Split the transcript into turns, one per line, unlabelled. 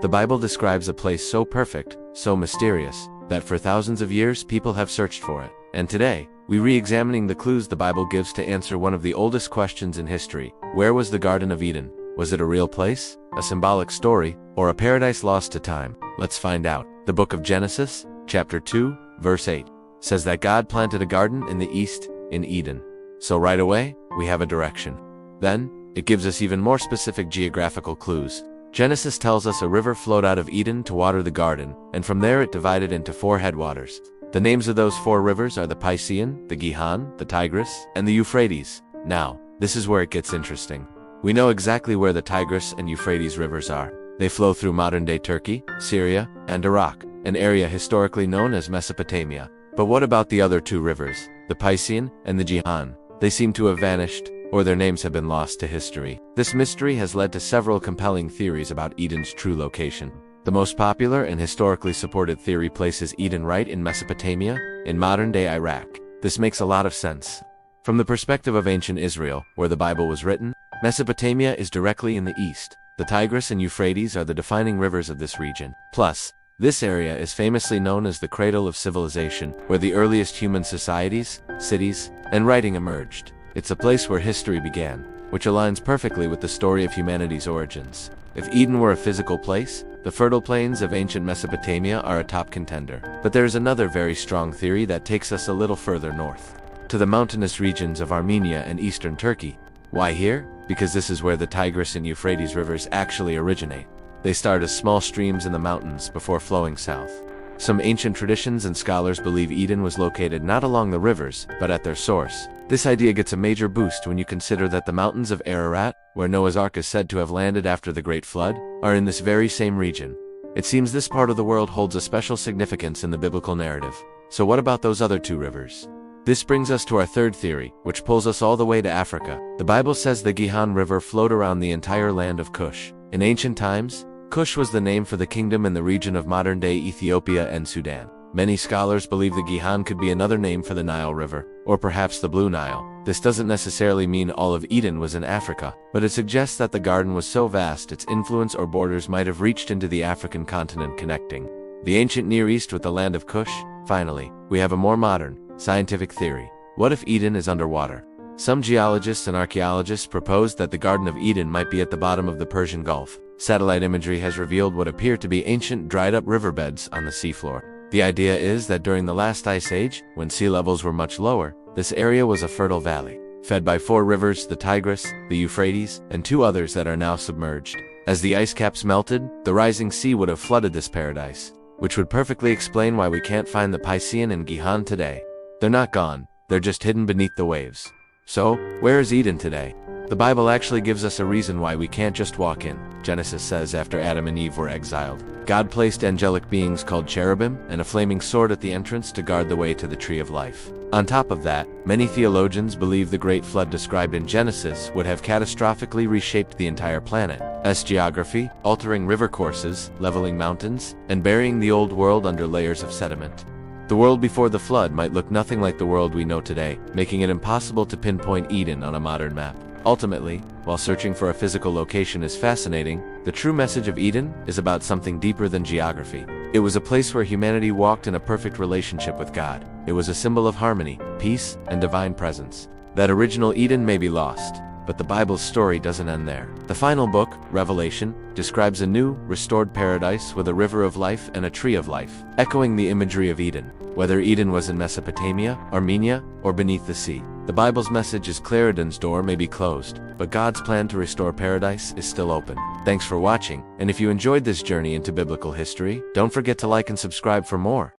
The Bible describes a place so perfect, so mysterious, that for thousands of years people have searched for it. And today, we're re-examining the clues the Bible gives to answer one of the oldest questions in history. Where was the Garden of Eden? Was it a real place, a symbolic story, or a paradise lost to time? Let's find out. The book of Genesis, chapter 2, verse 8, says that God planted a garden in the east, in Eden. So right away, we have a direction. Then, it gives us even more specific geographical clues. Genesis tells us a river flowed out of Eden to water the garden, and from there it divided into 4 headwaters. The names of those 4 rivers are the Persian, the Gihon, the Tigris, and the Euphrates. Now, this is where it gets interesting. We know exactly where the Tigris and Euphrates rivers are. They flow through modern-day Turkey, Syria, and Iraq, an area historically known as Mesopotamia. But what about the other 2 rivers, the Persian and the Gihon? They seem to have vanished, or their names have been lost to history. This mystery has led to several compelling theories about Eden's true location. The most popular and historically supported theory places Eden right in Mesopotamia, in modern-day Iraq. This makes a lot of sense. From the perspective of ancient Israel, where the Bible was written, Mesopotamia is directly in the east. The Tigris and Euphrates are the defining rivers of this region. Plus, this area is famously known as the cradle of civilization, where the earliest human societies, cities, and writing emerged. It's a place where history began, which aligns perfectly with the story of humanity's origins. If Eden were a physical place, the fertile plains of ancient Mesopotamia are a top contender. But there is another very strong theory that takes us a little further north, to the mountainous regions of Armenia and eastern Turkey. Why here? Because this is where the Tigris and Euphrates rivers actually originate. They start as small streams in the mountains before flowing south. Some ancient traditions and scholars believe Eden was located not along the rivers, but at their source. This idea gets a major boost when you consider that the mountains of Ararat, where Noah's Ark is said to have landed after the Great Flood, are in this very same region. It seems this part of the world holds a special significance in the biblical narrative. So what about those other 2 rivers? This brings us to our third theory, which pulls us all the way to Africa. The Bible says the Gihon River flowed around the entire land of Cush. In ancient times, Cush was the name for the kingdom in the region of modern-day Ethiopia and Sudan. Many scholars believe the Gihon could be another name for the Nile River, or perhaps the Blue Nile. This doesn't necessarily mean all of Eden was in Africa, but it suggests that the garden was so vast its influence or borders might have reached into the African continent, connecting the ancient Near East with the land of Cush. Finally, we have a more modern, scientific theory. What if Eden is underwater? Some geologists and archaeologists proposed that the Garden of Eden might be at the bottom of the Persian Gulf. Satellite imagery has revealed what appear to be ancient dried-up riverbeds on the seafloor. The idea is that during the last ice age, when sea levels were much lower, this area was a fertile valley, fed by 4 rivers, the Tigris, the Euphrates, and 2 others that are now submerged. As the ice caps melted, the rising sea would have flooded this paradise, which would perfectly explain why we can't find the Persian and Gihon today. They're not gone, they're just hidden beneath the waves. So, where is Eden today? The Bible actually gives us a reason why we can't just walk in. Genesis says after Adam and Eve were exiled, God placed angelic beings called cherubim and a flaming sword at the entrance to guard the way to the tree of life. On top of that, many theologians believe the great flood described in Genesis would have catastrophically reshaped the entire planet's geography, altering river courses, leveling mountains, and burying the old world under layers of sediment. The world before the flood might look nothing like the world we know today, making it impossible to pinpoint Eden on a modern map. Ultimately, while searching for a physical location is fascinating, the true message of Eden is about something deeper than geography. It was a place where humanity walked in a perfect relationship with God. It was a symbol of harmony, peace, and divine presence. That original Eden may be lost, but the Bible's story doesn't end there. The final book, Revelation, describes a new, restored paradise with a river of life and a tree of life, echoing the imagery of Eden. Whether Eden was in Mesopotamia, Armenia, or beneath the sea, the Bible's message is clear. Eden's door may be closed, but God's plan to restore paradise is still open. Thanks for watching, and if you enjoyed this journey into biblical history, don't forget to like and subscribe for more.